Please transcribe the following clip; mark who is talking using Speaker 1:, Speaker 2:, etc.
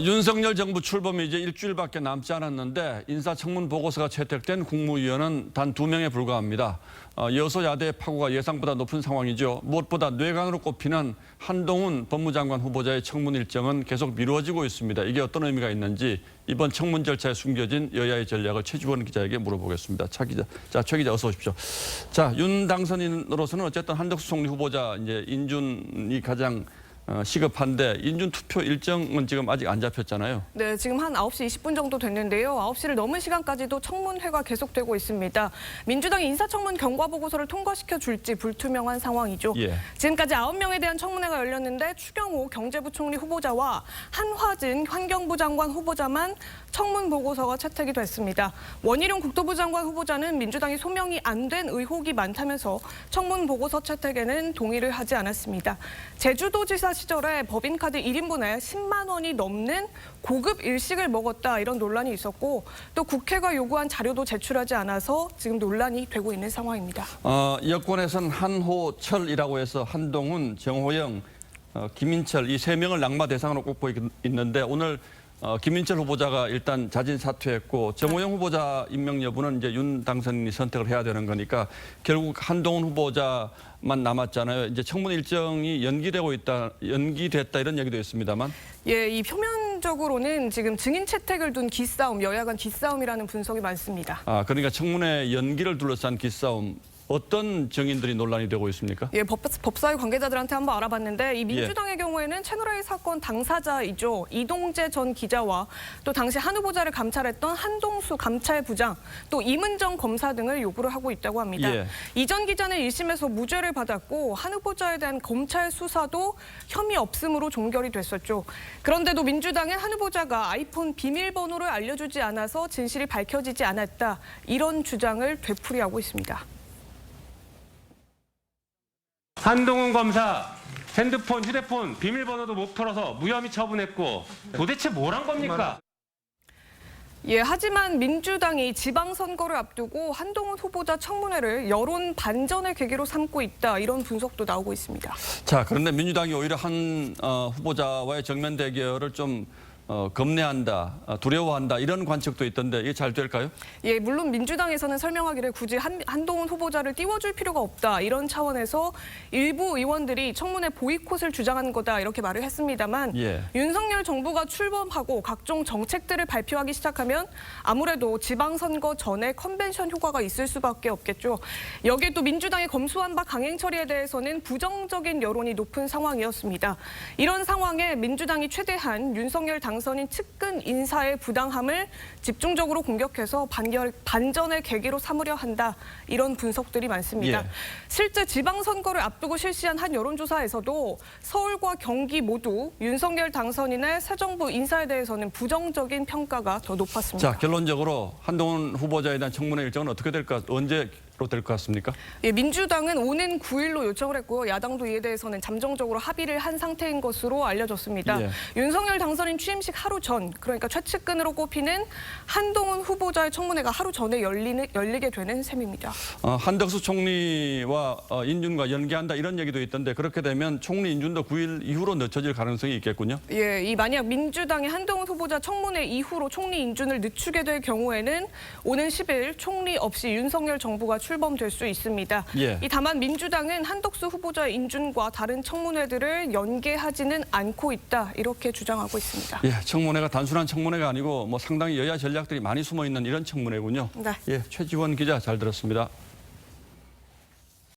Speaker 1: 윤석열 정부 출범이 이제 일주일밖에 남지 않았는데 인사청문 보고서가 채택된 국무위원은 단 2명에 불과합니다. 여소야대 파고가 예상보다 높은 상황이죠. 무엇보다 뇌관으로 꼽히는 한동훈 법무장관 후보자의 청문 일정은 계속 미루어지고 있습니다. 이게 어떤 의미가 있는지 이번 청문 절차에 숨겨진 여야의 전략을 최지원 기자에게 물어보겠습니다. 최 기자 어서 오십시오. 자, 윤 당선인으로서는 어쨌든 한덕수 총리 후보자 이제 인준이 가장 시급한데 인준 투표 일정은 지금 아직 안 잡혔잖아요.
Speaker 2: 네, 지금 한 9시 20분 정도 됐는데요. 9시를 넘은 시간까지도 청문회가 계속되고 있습니다. 민주당이 인사청문 경과보고서를 통과시켜 줄지 불투명한 상황이죠.
Speaker 1: 예.
Speaker 2: 지금까지 9명에 대한 청문회가 열렸는데 추경호 경제부총리 후보자와 한화진 환경부 장관 후보자만 청문 보고서가 채택이 됐습니다. 원희룡 국토부 장관 후보자는 민주당이 소명이 안 된 의혹이 많다면서 청문 보고서 채택에는 동의를 하지 않았습니다. 제주도지사 시절에 법인카드 1인분에 10만 원이 넘는 고급 일식을 먹었다 이런 논란이 있었고 또 국회가 요구한 자료도 제출하지 않아서 지금 논란이 되고 있는 상황입니다.
Speaker 1: 여권에서는 한호철이라고 해서 한동훈, 정호영, 김인철 이 3명을 낙마 대상으로 꼽고 있는데 오늘 김인철 후보자가 일단 자진 사퇴했고 정호영 후보자 임명 여부는 이제 윤 당선인이 선택을 해야 되는 거니까 결국 한동훈 후보자만 남았잖아요. 이제 청문 일정이 연기됐다 이런 얘기도 있습니다만.
Speaker 2: 예, 이 표면적으로는 지금 증인 채택을 둔 기싸움, 여야 간 기싸움이라는 분석이 많습니다.
Speaker 1: 그러니까 청문회 연기를 둘러싼 기싸움. 어떤 증인들이 논란이 되고 있습니까?
Speaker 2: 예, 법사위 관계자들한테 한번 알아봤는데 이 민주당의 경우에는 채널A 사건 당사자이죠. 이동재 전 기자와 또 당시 한 후보자를 감찰했던 한동수 감찰부장 또 이문정 검사 등을 요구를 하고 있다고 합니다.
Speaker 1: 예.
Speaker 2: 이 전 기자는 1심에서 무죄를 받았고 한 후보자에 대한 검찰 수사도 혐의 없음으로 종결이 됐었죠. 그런데도 민주당은 한 후보자가 아이폰 비밀번호를 알려주지 않아서 진실이 밝혀지지 않았다. 이런 주장을 되풀이하고 있습니다.
Speaker 3: 한동훈 검사 핸드폰, 휴대폰 비밀번호도 못 풀어서 무혐의 처분했고 도대체 뭘 한 겁니까?
Speaker 2: 예, 하지만 민주당이 지방선거를 앞두고 한동훈 후보자 청문회를 여론 반전의 계기로 삼고 있다. 이런 분석도 나오고 있습니다.
Speaker 1: 자, 그런데 민주당이 오히려 한 후보자와의 정면 대결을 좀 겁내한다, 두려워한다 이런 관측도 있던데 이게 잘 될까요?
Speaker 2: 예, 물론 민주당에서는 설명하기를 굳이 한동훈 후보자를 띄워줄 필요가 없다 이런 차원에서 일부 의원들이 청문회 보이콧을 주장한 거다 이렇게 말을 했습니다만
Speaker 1: 예.
Speaker 2: 윤석열 정부가 출범하고 각종 정책들을 발표하기 시작하면 아무래도 지방선거 전에 컨벤션 효과가 있을 수밖에 없겠죠. 여기에 또 민주당이 검수한 바 강행 처리에 대해서는 부정적인 여론이 높은 상황이었습니다. 이런 상황에 민주당이 최대한 윤석열 당선인 측근 인사의 부당함을 집중적으로 공격해서 반전의 계기로 삼으려 한다. 이런 분석들이 많습니다.
Speaker 1: 예.
Speaker 2: 실제 지방선거를 앞두고 실시한 한 여론조사에서도 서울과 경기 모두 윤석열 당선인의 새 정부 인사에 대해서는 부정적인 평가가 더 높았습니다.
Speaker 1: 자, 결론적으로 한동훈 후보자에 대한 청문회 일정은 어떻게 될까? 언제로 될 것 같습니까?
Speaker 2: 예, 민주당은 오는 9일로 요청을 했고요. 야당도 이에 대해서는 잠정적으로 합의를 한 상태인 것으로 알려졌습니다.
Speaker 1: 예.
Speaker 2: 윤석열 당선인 취임식 하루 전, 그러니까 최측근으로 꼽히는 한동훈 후보자의 청문회가 하루 전에 열리게 되는 셈입니다.
Speaker 1: 한덕수 총리와 인준과 연계한다 이런 얘기도 있던데 그렇게 되면 총리 인준도 9일 이후로 늦춰질 가능성이 있겠군요.
Speaker 2: 예, 만약 민주당이 한동훈 후보자 청문회 이후로 총리 인준을 늦추게 될 경우에는 오는 10일 총리 없이 윤석열 정부가 출범될 수 있습니다.
Speaker 1: 예.
Speaker 2: 다만 민주당은 한덕수 후보자의 인준과 다른 청문회들을 연계하지는 않고 있다. 이렇게 주장하고 있습니다.
Speaker 1: 예, 청문회가 단순한 청문회가 아니고 뭐 상당히 여야 전략들이 많이 숨어 있는 이런 청문회군요.
Speaker 2: 네.
Speaker 1: 예, 최지원 기자 잘 들었습니다.